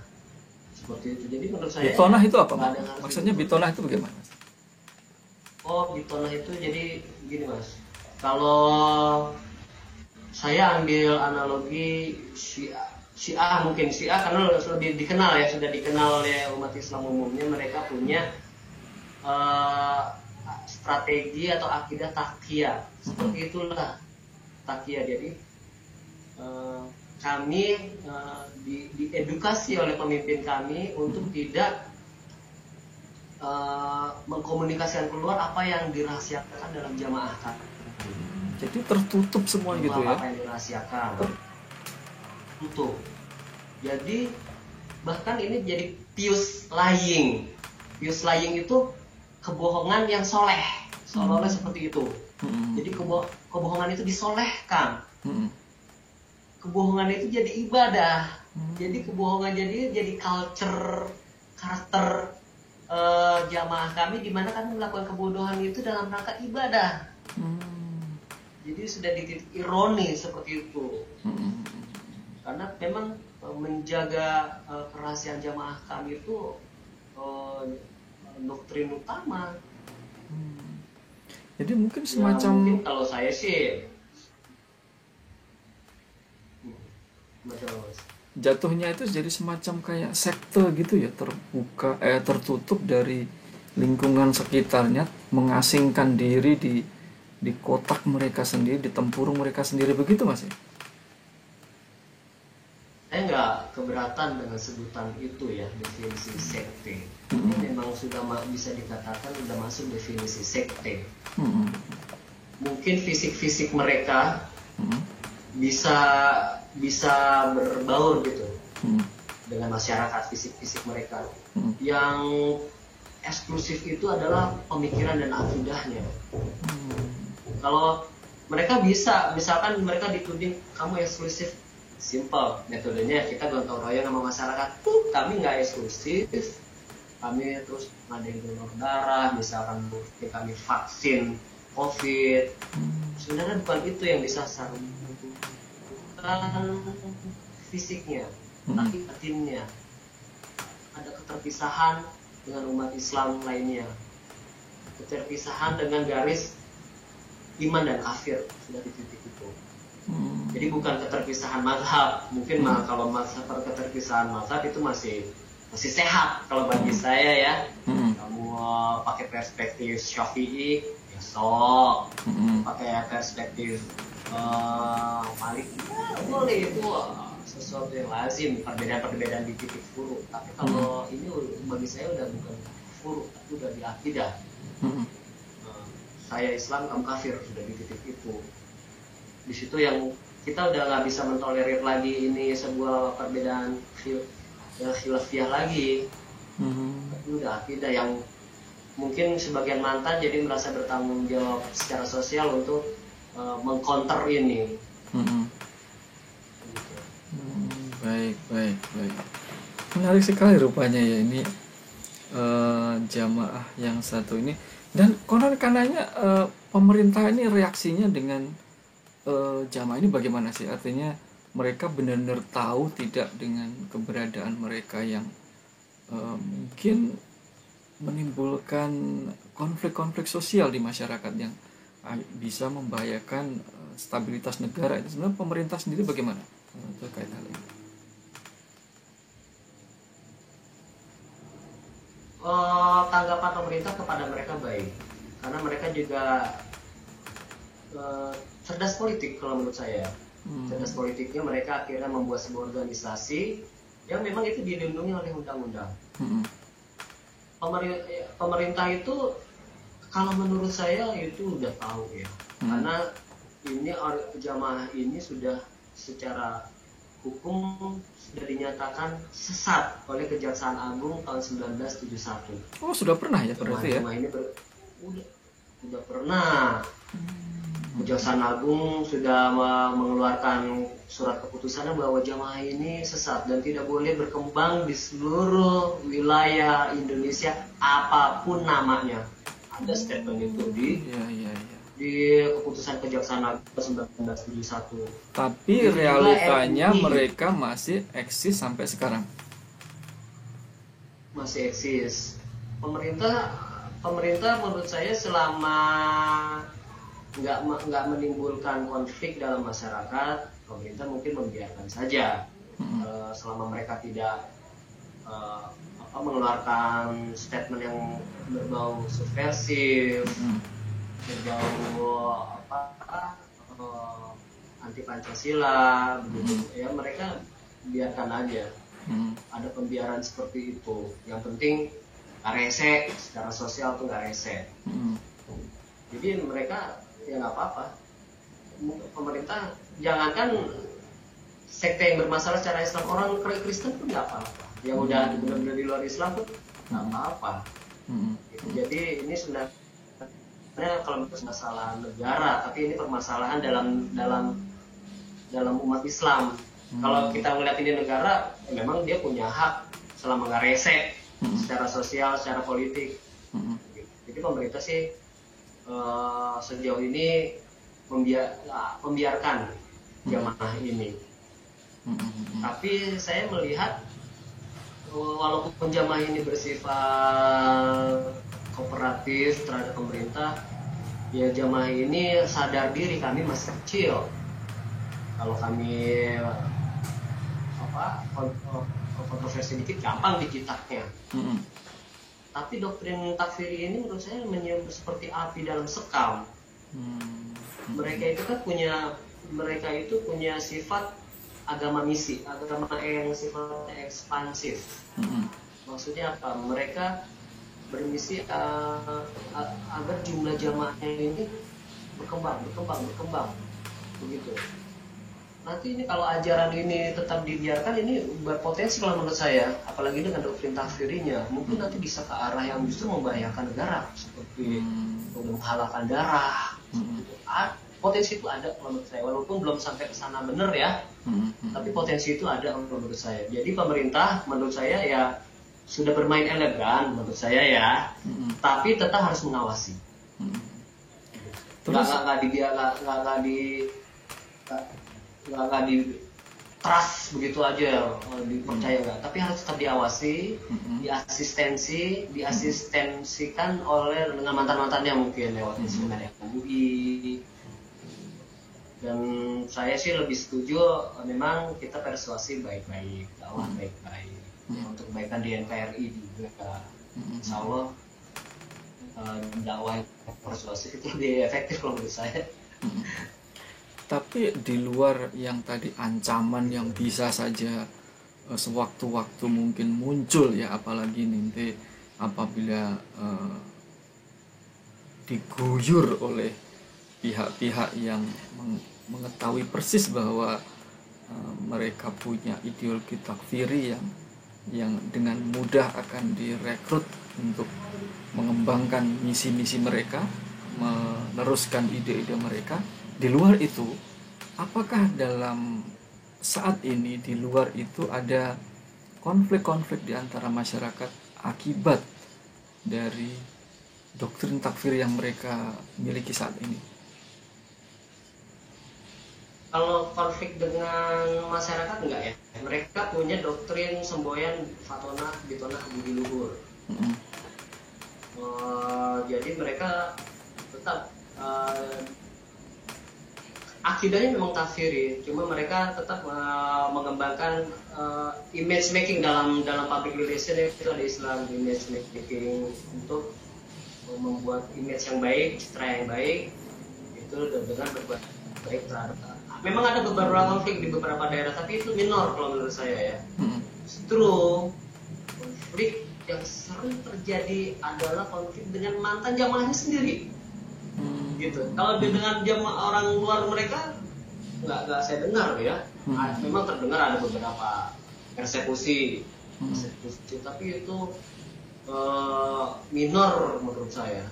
Speaker 2: seperti itu. Jadi menurut saya
Speaker 1: bitonah itu apa? Maksudnya bitonah itu bagaimana?
Speaker 2: Oh, bitonah itu jadi gini Mas. Kalau saya ambil analogi Syiah mungkin Syiah karena lebih dikenal ya, sudah dikenal oleh umat Islam umumnya. Mereka punya strategi atau akidah taqiyah. Seperti itulah taqiyah. Jadi kami diedukasi oleh pemimpin kami untuk tidak mengkomunikasikan keluar apa yang dirahasiakan dalam jamaah kami.
Speaker 1: Jadi tertutup semua gitu ya?
Speaker 2: Apa yang dirahasiakan tutup. Jadi bahkan ini jadi pious lying. Pious lying itu kebohongan yang soleh, seolah-olah seperti itu. Jadi kebohongan itu disolehkan. Kebohongan itu jadi ibadah. Jadi kebohongan jadi culture, karakter jamaah kami, di mana kami melakukan kebodohan itu dalam rangka ibadah. Jadi sudah di titik ironi seperti itu. Karena memang menjaga kerahasiaan jamaah kami itu doktrin utama.
Speaker 1: Jadi mungkin semacam
Speaker 2: mungkin kalau saya sih
Speaker 1: jatuhnya itu jadi semacam kayak sekte gitu ya, terbuka tertutup dari lingkungan sekitarnya, mengasingkan diri di kotak mereka sendiri, di tempurung mereka sendiri, begitu Mas ya?
Speaker 2: Saya nggak keberatan dengan sebutan itu ya, definisi sekte. Ini memang sudah bisa dikatakan sudah masuk definisi sekte. Mungkin fisik-fisik mereka bisa berbaur gitu dengan masyarakat, fisik-fisik mereka. Yang eksklusif itu adalah pemikiran dan akidahnya. Kalau mereka bisa, misalkan mereka dituding kamu eksklusif, simple metodenya kita gotong royong sama masyarakat. Kami nggak eksklusif, kami terus ngadain donor darah, misalkan bukti kami vaksin COVID. Sebenarnya bukan itu yang disasar, bukan fisiknya, tapi batinnya. Ada keterpisahan dengan umat Islam lainnya, keterpisahan dengan garis iman dan kafir, sudah di titik itu. Jadi bukan keterpisahan mazhab. Mungkin kalau mazhab, keterpisahan mazhab itu masih sehat kalau bagi saya ya. Kamu pakai perspektif Syafi'i ya sok, pakai perspektif Malik boleh, itu sesuatu yang lazim, perbedaan-perbedaan di titik furu. Tapi kalau ini bagi saya udah bukan furu, tapi udah di akidah. Saya Islam, kamu kafir, sudah di titik itu. Di situ yang kita udah nggak bisa mentolerir lagi ini sebuah perbedaan khilafiyah lagi. Tapi udah akidah yang mungkin sebagian mantan jadi merasa bertanggung jawab secara sosial untuk mengcounter ini.
Speaker 1: Baik. Menarik sekali rupanya ya ini jamaah yang satu ini. Dan konon kananya pemerintah ini reaksinya dengan jamaah ini bagaimana sih? Artinya mereka benar-benar tahu tidak dengan keberadaan mereka yang mungkin menimbulkan konflik-konflik sosial di masyarakat yang bisa membahayakan stabilitas negara. Itu sebenarnya pemerintah sendiri bagaimana terkait hal ini?
Speaker 2: Tanggapan pemerintah kepada mereka baik, karena mereka juga cerdas politik kalau menurut saya. Cerdas politiknya mereka akhirnya membuat sebuah organisasi yang memang itu dilindungi oleh undang-undang. Pemerintah itu kalau menurut saya itu udah tahu ya, karena ini jamaah ini sudah secara hukum sudah dinyatakan sesat oleh Kejaksaan Agung tahun 1971.
Speaker 1: Oh, sudah pernah ya berarti ya?
Speaker 2: Ini udah pernah. Kejaksaan Agung sudah mengeluarkan surat keputusannya bahwa jamaah ini sesat dan tidak boleh berkembang di seluruh wilayah Indonesia apapun namanya. Ada statement itu di keputusan Kejaksaan Agung 1971.
Speaker 1: Tapi realitanya mereka masih eksis sampai sekarang.
Speaker 2: Masih eksis. Pemerintah menurut saya selama nggak menimbulkan konflik dalam masyarakat, pemerintah mungkin membiarkan saja. Selama mereka tidak mengeluarkan statement yang berbau subversif, berbau anti Pancasila, begitu ya, mereka biarkan aja. Ada pembiaran seperti itu. Yang penting nggak rese, secara sosial tuh nggak rese. Jadi mereka ya nggak apa-apa. Pemerintah jangankan sekte yang bermasalah secara Islam, orang Kristen pun nggak apa-apa. Yang udah benar-benar di luar Islam pun nggak apa-apa. Jadi ini sebenarnya kalau masalah negara, tapi ini permasalahan dalam umat Islam. Kalau kita melihat ini negara, memang dia punya hak selama nggak rese secara sosial, secara politik. Jadi pemerintah sih sejauh ini membiarkan jamaah ini. Tapi saya melihat walaupun jamaah ini bersifat kooperatif terhadap pemerintah, ya jamaah ini sadar diri kami masih kecil. Kalau kami kontroversi dikit gampang dijitaknya. Tapi doktrin takfiri ini menurut saya seperti api dalam sekam. Mereka itu punya sifat agama misi, agama yang sifatnya ekspansif. Maksudnya apa? Mereka bermisi agar jumlah jamaahnya ini berkembang, begitu. Nanti ini kalau ajaran ini tetap dibiarkan, ini berpotensi kalau menurut saya, apalagi dengan doktrin takfirinya, mungkin nanti bisa ke arah yang justru membahayakan negara, seperti menghalalkan darah. Potensi itu ada menurut saya, walaupun belum sampai ke sana benar ya, tapi potensi itu ada menurut saya. Jadi pemerintah menurut saya ya sudah bermain elegan menurut saya ya, tapi tetap harus mengawasi. Nggak di trust begitu aja, dipercaya nggak, tapi harus tetap diawasi, diasistensikan oleh dengan mantan-mantannya mungkin lewat instrumen MUI. Dan saya sih lebih setuju memang kita persuasi baik-baik, dakwah baik-baik, untuk kebaikan di NKRI juga. Insya Allah dakwah persuasif itu lebih efektif kalau menurut saya.
Speaker 1: Tapi di luar yang tadi ancaman yang bisa saja sewaktu-waktu mungkin muncul ya, apalagi nanti apabila diguyur oleh pihak-pihak yang mengetahui persis bahwa mereka punya ideologi takfiri yang dengan mudah akan direkrut untuk mengembangkan misi-misi mereka, meneruskan ide-ide mereka. Di luar itu, apakah dalam saat ini di luar itu ada konflik-konflik di antara masyarakat akibat dari doktrin takfir yang mereka miliki saat ini?
Speaker 2: Kalau konflik dengan masyarakat enggak ya. Mereka punya doktrin semboyan fatonah, bitonah, budi luhur. Jadi mereka tetap akidahnya memang takfiri, cuma mereka tetap mengembangkan image making dalam public relation. Itu ada Islam image making untuk membuat image yang baik, citra yang baik itu dengan berbuat baik terhadap. Memang ada beberapa konflik di beberapa daerah, tapi itu minor kalau menurut saya ya. Justru konflik yang sering terjadi adalah konflik dengan mantan jamaahnya sendiri. Gitu. Kalau dengan jamaah orang luar mereka nggak saya dengar ya. Memang terdengar ada beberapa persekusi, tapi itu minor menurut saya.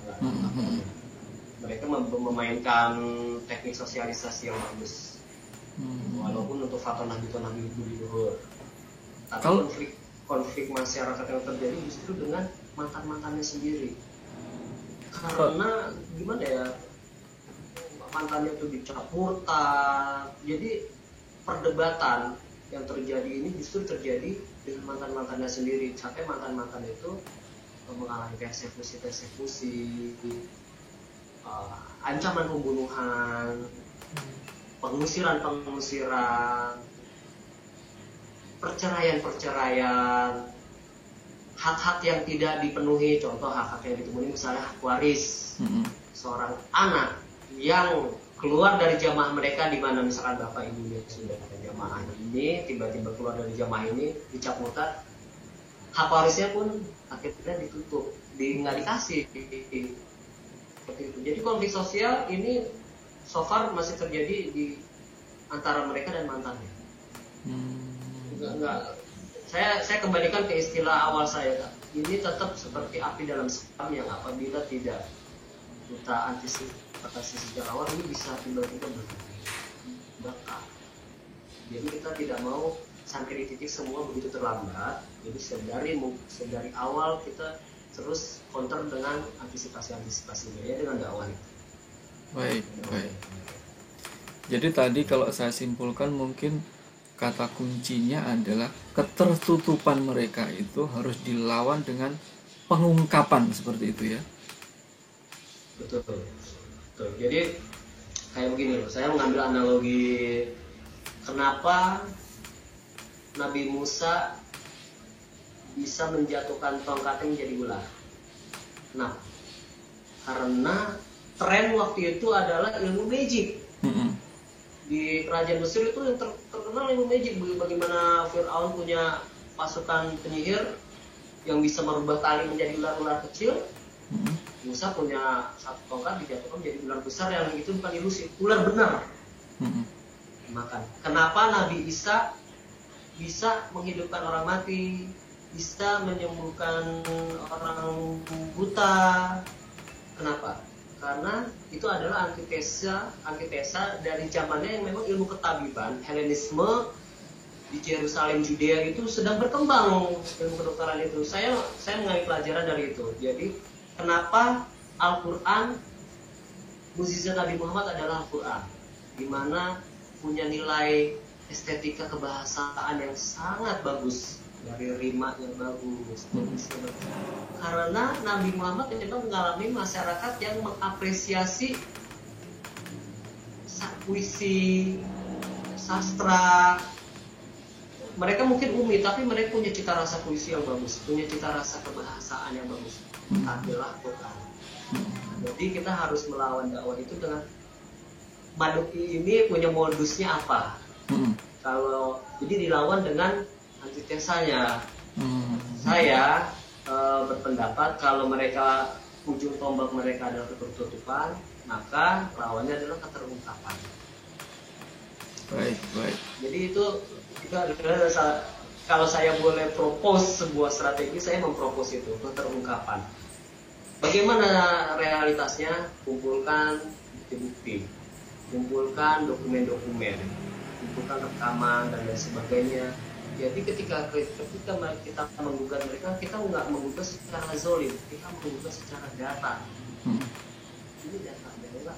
Speaker 2: Mereka memainkan teknik sosialisasi yang bagus. Walaupun untuk fatonah bitonah budi luhur, tapi konflik masyarakat yang terjadi justru dengan mantannya sendiri. Karena gimana ya, mantannya itu dicap murtad. Jadi perdebatan yang terjadi ini justru terjadi dengan mantannya sendiri. Sampai mantan itu mengalami persekusi, ancaman pembunuhan, pengusiran, perceraian, hak-hak yang tidak dipenuhi. Contoh hak-hak yang dipenuhi misalnya hak waris seorang anak yang keluar dari jamaah mereka, di mana misalkan bapak ibunya sudah ada jamaah ini, tiba-tiba keluar dari jamaah ini dicap murtad, hak warisnya pun akhirnya ditutup, nggak dikasih. Seperti itu. Jadi konflik sosial ini so far masih terjadi di antara mereka dan mantannya. Enggak. Saya kembalikan ke istilah awal saya, Kak. Ini tetap seperti api dalam sekam yang apabila tidak kita antisipasi sejak awal, ini bisa tiba-tiba bakar. Jadi kita tidak mau sampai di titik semua begitu terlambat. Jadi sedari awal kita terus counter dengan antisipasinya ya, dengan dakwah itu.
Speaker 1: Baik. Jadi tadi kalau saya simpulkan mungkin kata kuncinya adalah ketertutupan mereka itu harus dilawan dengan pengungkapan, seperti itu ya.
Speaker 2: Betul. Jadi kayak begini loh, saya mengambil analogi kenapa Nabi Musa bisa menjatuhkan tongkatnya menjadi ular. Nah, karena tren waktu itu adalah ilmu magic. Di kerajaan Mesir itu yang terkenal ilmu magic. Bagaimana Fir'aun punya pasukan penyihir yang bisa merubah tali menjadi ular-ular kecil. Musa punya satu tongkat dijatuhkan menjadi ular besar, yang itu bukan ilusi, ular benar. Maka kenapa Nabi Isa bisa menghidupkan orang mati, bisa menyembuhkan orang buta? Kenapa? Karena itu adalah antitesa dari zamannya yang memang ilmu ketabiban, Helenisme di Yerusalem, Judea itu sedang berkembang, ilmu kedokteran itu. Saya mengambil pelajaran dari itu. Jadi kenapa Al-Quran, mukjizat Nabi Muhammad adalah Al-Quran, di mana punya nilai estetika kebahasaan yang sangat bagus, dari rima yang bagus, karena Nabi Muhammad memang mengalami masyarakat yang mengapresiasi puisi, sastra. Mereka mungkin umum, tapi mereka punya cita rasa puisi yang bagus, punya cita rasa kebahasaan yang bagus. Adalah Quran. Jadi kita harus melawan dakwah itu dengan Maduki ini punya modusnya apa? Kalau jadi dilawan dengan antitesanya. Saya berpendapat kalau mereka ujung tombak mereka adalah ketertutupan, maka lawannya adalah keterungkapan.
Speaker 1: Baik.
Speaker 2: Jadi itu adalah kalau saya boleh propose sebuah strategi, saya mempropose itu keterungkapan. Bagaimana realitasnya? Kumpulkan bukti-bukti, kumpulkan dokumen-dokumen, kumpulkan rekaman dan lain sebagainya. Jadi ketika kita menggugat mereka, kita nggak menggugat secara zolim, kita menggugat secara data. Ini data, nggak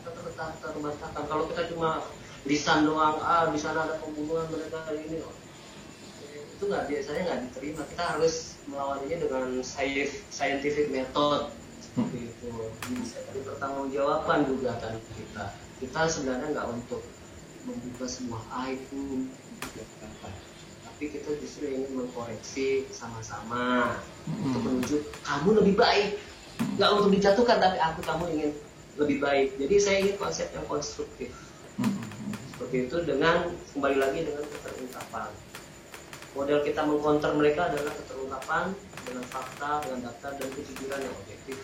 Speaker 2: terbantahkan. Kalau kita cuma lisan doang, di sana ada pembunuhan mereka ini, itu biasanya nggak diterima. Kita harus melawannya dengan scientific method seperti itu. Bisa dari pertanggungjawaban gugatan kita. Kita sebenarnya nggak untuk membuka semua aib, tapi kita justru ingin mengkoreksi sama-sama untuk menuju kamu lebih baik. Nggak untuk dijatuhkan, tapi kamu ingin lebih baik. Jadi saya ingin konsep yang konstruktif. Seperti itu dengan kembali lagi dengan keterungkapan. Model kita mengcounter mereka adalah keterungkapan dengan fakta, dengan data dan kejujuran yang objektif.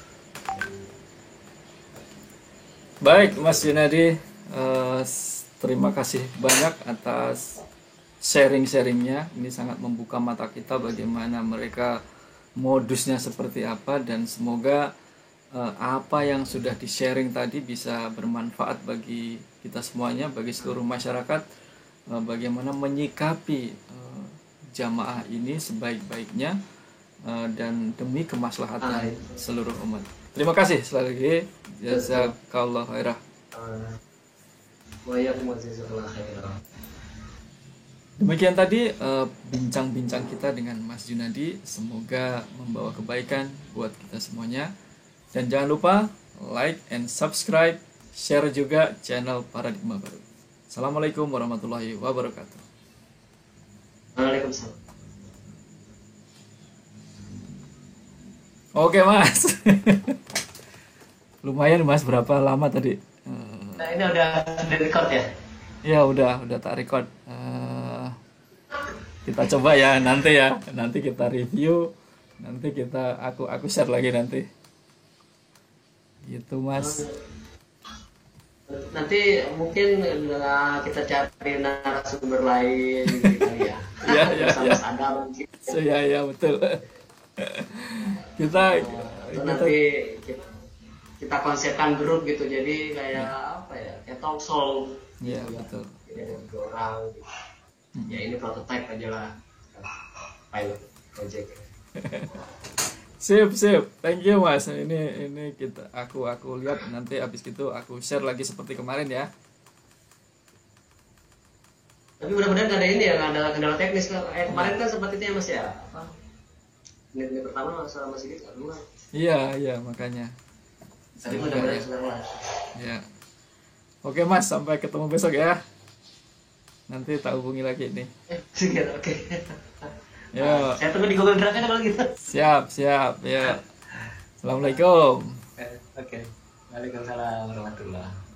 Speaker 1: Baik, Mas Junadi, terima kasih banyak atas sharing-sharingnya. Ini sangat membuka mata kita bagaimana mereka modusnya seperti apa, dan semoga apa yang sudah di-sharing tadi bisa bermanfaat bagi kita semuanya, bagi seluruh masyarakat, bagaimana menyikapi jamaah ini sebaik-baiknya dan demi kemaslahatan seluruh umat. Terima kasih sekali lagi. Jazakallah khairah. Demikian tadi bincang-bincang kita dengan Mas Junadi. Semoga membawa kebaikan buat kita semuanya. Dan jangan lupa like and subscribe, share juga channel Paradigma Baru. Assalamualaikum warahmatullahi wabarakatuh.
Speaker 2: Waalaikumsalam.
Speaker 1: Oke Mas. Lumayan Mas, berapa lama tadi?
Speaker 2: Nah, ini udah record ya?
Speaker 1: Ya udah tak record. Kita coba ya, nanti kita review, nanti aku share lagi nanti. Gitu Mas.
Speaker 2: Nanti mungkin kita cari narasumber lain gitu ya.
Speaker 1: Ya.
Speaker 2: Mas Adam mungkin.
Speaker 1: Ya betul.
Speaker 2: Nanti kita konsepkan grup gitu, jadi kayak apa ya, kayak talk show.
Speaker 1: Iya
Speaker 2: gitu,
Speaker 1: betul.
Speaker 2: Jadi ada 2 orang. Gitu. Ya ini prototype aja lah, pilot project.
Speaker 1: Sip. Thank you Mas. Ini aku lihat, nanti habis itu aku share lagi seperti kemarin ya.
Speaker 2: Tapi mudah-mudahan nggak ada ini ya, nggak ada kendala teknis. Kemarin kan sempat itu ya Mas ya. Menit pertama masalah Mas Sigit nggak keluar.
Speaker 1: Iya makanya.
Speaker 2: Tapi mudah-mudahan keluar.
Speaker 1: Ya. Oke Mas, sampai ketemu besok ya. Nanti tak hubungi lagi nih.
Speaker 2: Sigit, oke.
Speaker 1: Ya.
Speaker 2: Saya tunggu di Google Drive-nya kalau gitu.
Speaker 1: Siap. Ya. Assalamualaikum.
Speaker 2: Oke. Waalaikumsalam warahmatullahi.